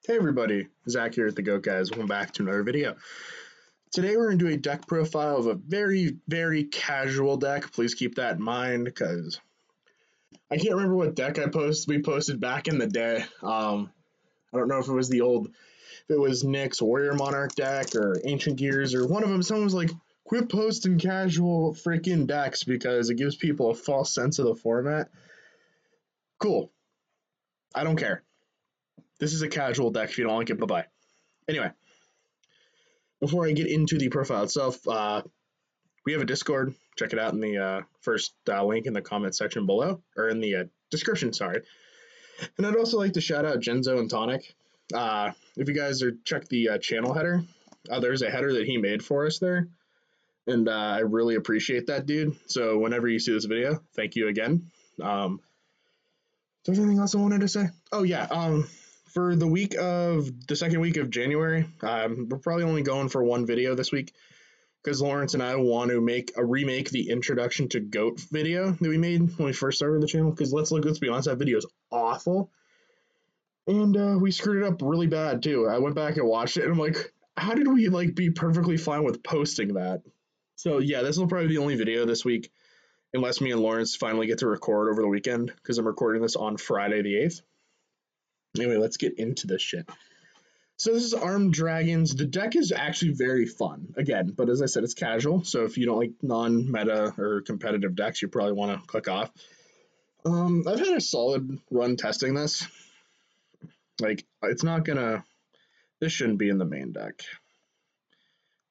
Hey everybody, Zach here at the Goat Guys. Welcome back to another video. Today we're going to do a deck profile of a very casual deck. Please keep that in mind because I can't remember what deck we posted back in the day. I don't know if it was Nick's Warrior Monarch deck or Ancient Gears or one of them. Someone was like, quit posting casual freaking decks because it gives people a false sense of the format. Cool. I don't care. This is a casual deck. If you don't like it, bye-bye. Anyway. Before I get into the profile itself, we have a Discord. Check it out in the first link in the comment section below, or in the description, sorry. And I'd also like to shout out Genzo and Tonic. If you guys check the channel header, there's a header that he made for us there. And I really appreciate that, dude. So whenever you see this video, thank you again. Is there anything else I wanted to say? Oh, yeah. For the second week of January, we're probably only going for one video this week because Lawrence and I want to remake the introduction to GOAT video that we made when we first started the channel. Because let's be honest, that video is awful, and we screwed it up really bad too. I went back and watched it, and I'm like, how did we be perfectly fine with posting that? So yeah, this will probably be the only video this week, unless me and Lawrence finally get to record over the weekend because I'm recording this on Friday the 8th. Anyway, let's get into this shit. So this is Armed Dragons. The deck is actually very fun, again, but as I said, it's casual, so if you don't like non-meta or competitive decks, you probably want to click off. I've had a solid run testing this. It's not gonna... This shouldn't be in the main deck.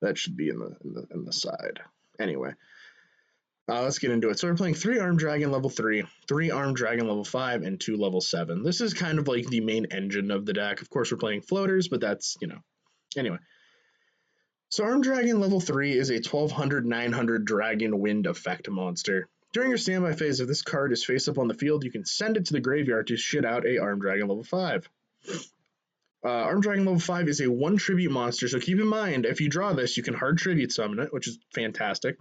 That should be in the side. Anyway. Let's get into it. So we're playing 3 Armed Dragon level 3, 3 Armed Dragon level 5, and 2 level 7. This is kind of like the main engine of the deck. Of course, we're playing floaters, but that's, Anyway. So Armed Dragon level 3 is a 1200-900 Dragon Wind effect monster. During your standby phase, if this card is face up on the field, you can send it to the graveyard to shit out a Armed Dragon level 5. Armed Dragon level 5 is a 1 tribute monster, so keep in mind, if you draw this, you can hard tribute summon it, which is fantastic.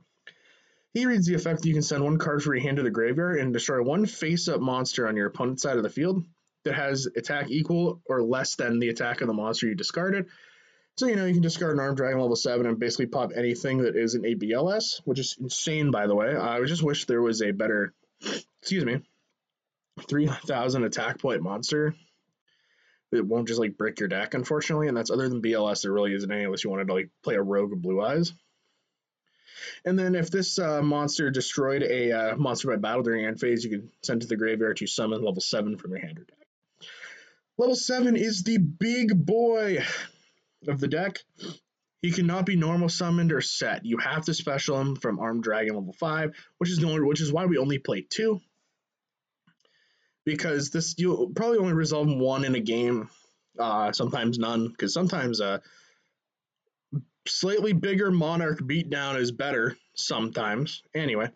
He reads the effect that you can send 1 card from your hand to the graveyard and destroy 1 face-up monster on your opponent's side of the field that has attack equal or less than the attack of the monster you discarded. So, you can discard an Armed Dragon level 7 and basically pop anything that isn't a BLS, which is insane, by the way. I just wish there was a better, 3,000 attack point monster that won't just, brick your deck, unfortunately, and that's other than BLS, there really isn't any unless you wanted to, play a Rogue of Blue Eyes. And then if this monster destroyed a monster by battle during end phase, you can send to the graveyard to summon level 7 from your hand or deck. Level 7 is the big boy of the deck. He cannot be normal summoned or set. You have to special him from Armed Dragon level 5, which is why we only play 2. Because you'll probably only resolve 1 in a game, sometimes none, because sometimes slightly bigger Monarch beatdown is better sometimes. Anyway,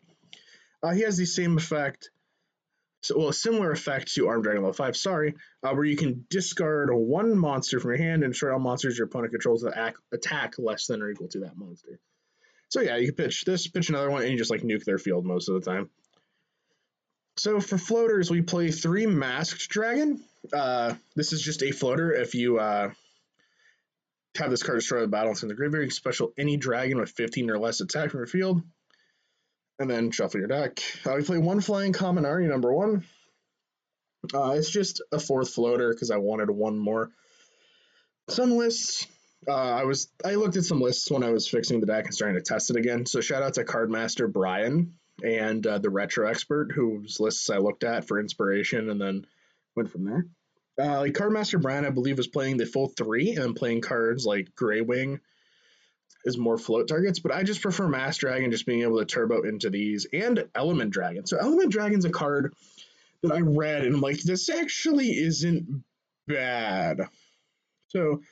he has the same effect, a similar effect to Armed Dragon level 5, where you can discard 1 monster from your hand and destroy all monsters your opponent controls that attack less than or equal to that monster. So yeah, you can pitch another one, and you just nuke their field most of the time. So for floaters, we play 3 Masked Dragon. This is just a floater. If you have this card destroy the battle in the graveyard, you can special any dragon with 15 or less attack from your field, and then shuffle your deck. We play 1 Flying Kaminari, number 1. It's just a 4th floater because I wanted 1 more. Some lists. I looked at some lists when I was fixing the deck and starting to test it again. So shout out to Cardmaster Brian and the Retro Expert, whose lists I looked at for inspiration and then went from there. Cardmaster Brian, I believe, was playing the full 3 and playing cards like Grey Wing is more float targets, but I just prefer Mass Dragon, just being able to turbo into these, and Element Dragon. So Element Dragon's a card that I read and I'm like, this actually isn't bad. So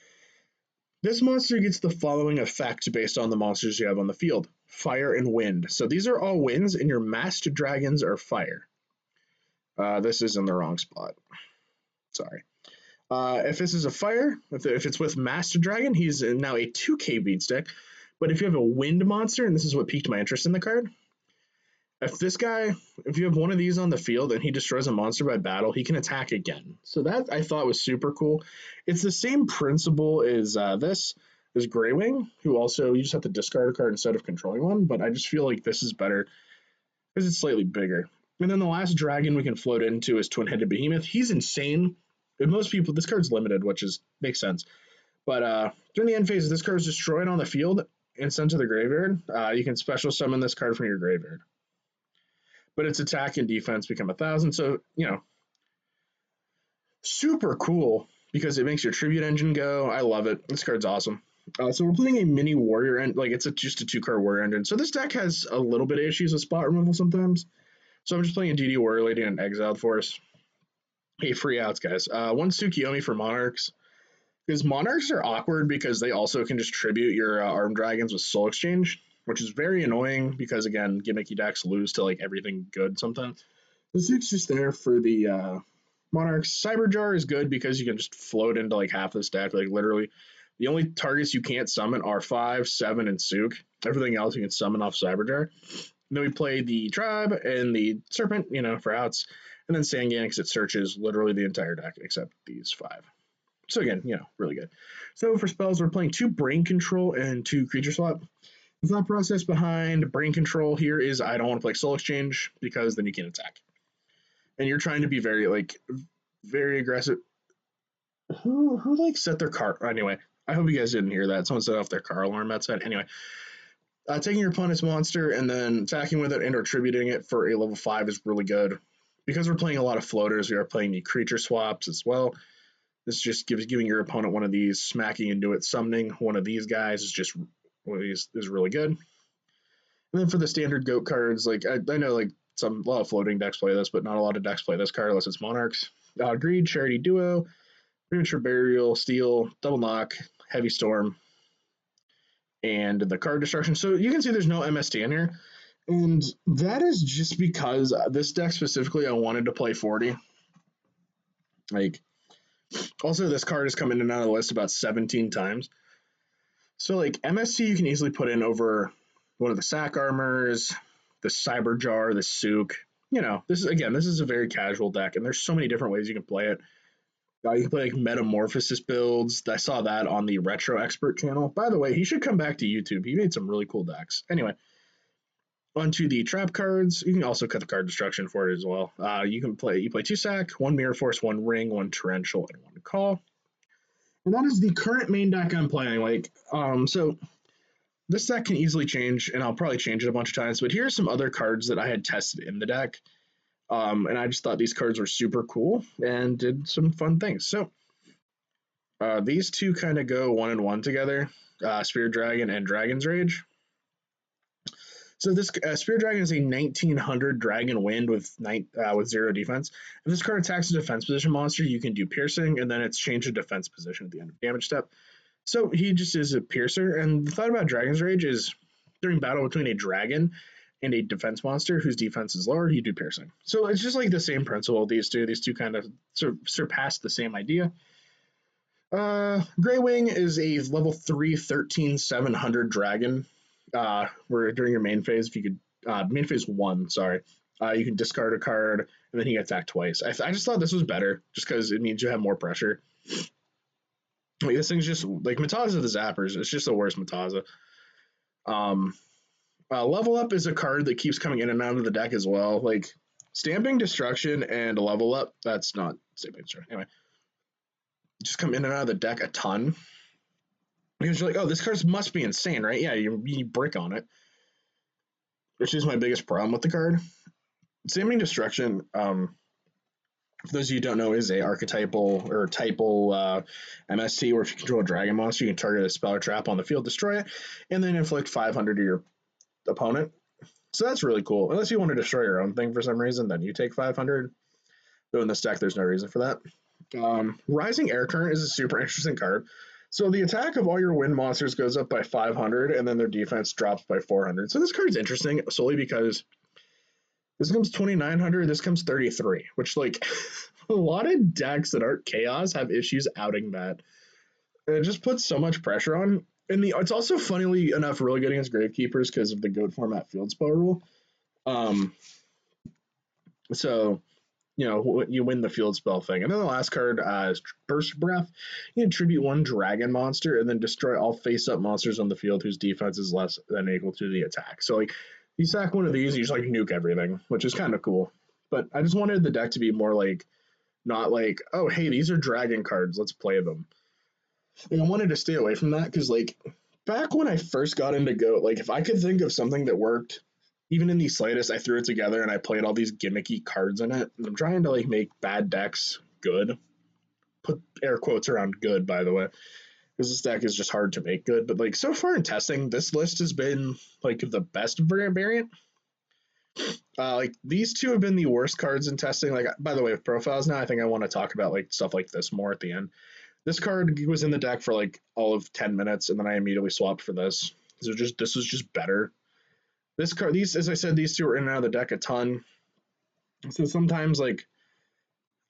this monster gets the following effect based on the monsters you have on the field: fire and wind. So these are all winds, and your masked dragons are fire. This is in the wrong spot. Sorry. If this is a fire, if it's with Master Dragon, he's now a 2k beatstick. But if you have a wind monster, and this is what piqued my interest in the card, If you have one of these on the field and he destroys a monster by battle, he can attack again. So that I thought was super cool. It's the same principle as this is Greywing, who also you just have to discard a card instead of controlling one. But I just feel like this is better because it's slightly bigger. And then the last dragon we can float into is Twin-Headed Behemoth. He's insane. And most people, this card's limited, which is makes sense. But during the end phase, this card is destroyed on the field and sent to the graveyard. You can special summon this card from your graveyard. But its attack and defense become 1,000. So, super cool because it makes your tribute engine go. I love it. This card's awesome. So we're playing a mini warrior and like it's just a 2-card warrior engine. So this deck has a little bit of issues with spot removal sometimes. So I'm just playing a DD Warrior Lady and Exiled Force. Hey, free outs, guys. One Tsukiyomi for Monarchs. Because Monarchs are awkward because they also can just tribute your Armed Dragons with Soul Exchange, which is very annoying because, again, gimmicky decks lose to like everything good sometimes. The Zook's just there for the Monarchs. Cyberjar is good because you can just float into like half this deck. Like literally, the only targets you can't summon are 5, 7, and Sook. Everything else you can summon off Cyberjar. And then we play the Tribe and the Serpent, for outs. And then Sangan because it searches literally the entire deck except these 5. So again, really good. So for spells, we're playing 2 Brain Control and 2 Creature Swap. The thought process behind Brain Control here is I don't want to play Soul Exchange because then you can't attack. And you're trying to be very aggressive. Who set their car? Anyway, I hope you guys didn't hear that. Someone set off their car alarm outside. Anyway, taking your opponent's monster and then attacking with it and or tributing it for a level 5 is really good. Because we're playing a lot of floaters, we are playing the creature swaps as well. This just giving your opponent one of these, smacking into it, summoning one of these guys is really good. And then for the standard goat cards, like I know like a lot of floating decks play this, but not a lot of decks play this card unless it's Monarchs. Greed, Charity Duo, Premature Burial, Steel, Double Knock, Heavy Storm, and the card destruction. So you can see there's no MST in here. And that is just because this deck specifically, I wanted to play 40. Also, this card has come in and out of the list about 17 times. So, MST you can easily put in over one of the Sack Armors, the Cyberjar, the Sook. This is a very casual deck, and there's so many different ways you can play it. You can play Metamorphosis builds. I saw that on the Retro Expert channel. By the way, he should come back to YouTube. He made some really cool decks. Anyway, onto the trap cards. You can also cut the card destruction for it as well. You play 2 Sack, 1 Mirror Force, 1 Ring, 1 Torrential, and 1 Call. And that is the current main deck I'm playing. So this deck can easily change, and I'll probably change it a bunch of times. But here are some other cards that I had tested in the deck. And I just thought these cards were super cool and did some fun things. So these two kind of go 1-1 together, Spirit Dragon and Dragon's Rage. So this Spirit Dragon is a 1900 Dragon Wind with 0 defense. If this card attacks a defense position monster, you can do Piercing, and then it's changed to defense position at the end of damage step. So he just is a Piercer, and the thought about Dragon's Rage is during battle between a dragon and a defense monster whose defense is lower, you do Piercing. So it's just like the same principle. These two kind of surpass the same idea. Greywing is a level 3 13,700 dragon. Where during your main phase, if you could main phase 1, you can discard a card and then he gets attacked twice. I just thought this was better just because it means you have more pressure. This thing's just like Mataza the Zappers. It's just the worst Mataza. Level Up is a card that keeps coming in and out of the deck as well. Like Stamping Destruction and Level Up, that's not Stamping Destruction. Anyway, just come in and out of the deck a ton. Because you're like, oh, this card must be insane, right? Yeah, you brick on it. Which is my biggest problem with the card. Stamping Destruction, for those of you who don't know, is a archetypal or typal MST where if you control a dragon monster, you can target a spell or trap on the field, destroy it, and then inflict 500 to your opponent. So that's really cool. Unless you want to destroy your own thing for some reason, then you take 500. Though in this deck, there's no reason for that. Rising Air Current is a super interesting card. So the attack of all your wind monsters goes up by 500, and then their defense drops by 400. So this card's interesting solely because this comes 2,900, this comes 33, which a lot of decks that aren't Chaos have issues outing that. And it just puts so much pressure on. And it's also, funnily enough, really good against Gravekeepers because of the Goat format field spell rule. Um, so you win the field spell thing. And then the last card is Burst Breath. You contribute one dragon monster and then destroy all face-up monsters on the field whose defense is less than equal to the attack. So like you sack one of these, you just like nuke everything, which is kind of cool. But I just wanted the deck to be more like not like, oh hey, these are dragon cards, let's play them. And I wanted to stay away from that because like back when I first got into Goat, like if I could think of something that worked even in the slightest, I threw it together and I played all these gimmicky cards in it. And I'm trying to like make bad decks good. Put air quotes around good, by the way, because this deck is just hard to make good. But like so far in testing, this list has been like the best variant. Like these two have been the worst cards in testing. Like by the way, with profiles now, I think I want to talk about like stuff like this more at the end. This card was in the deck for like all of 10 minutes, and then I immediately swapped for this. So this was just better. This card, these as I said, these two are in and out of the deck a ton. So sometimes like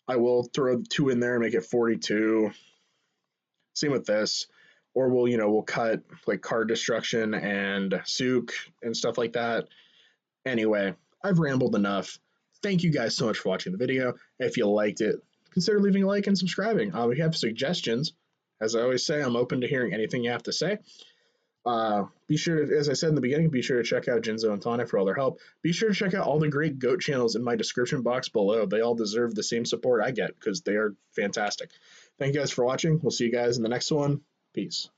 I will throw two in there and make it 42. Same with this. Or we'll cut like card destruction and souk and stuff like that. Anyway, I've rambled enough. Thank you guys so much for watching the video. If you liked it, consider leaving a like and subscribing. If you have suggestions, as I always say, I'm open to hearing anything you have to say. Be sure to, as I said in the beginning, be sure to check out Jinzo and Tonic for all their help. Be sure to check out all the great GOAT channels in my description box below. They all deserve the same support I get because they are fantastic. Thank you guys for watching. We'll see you guys in the next one. Peace.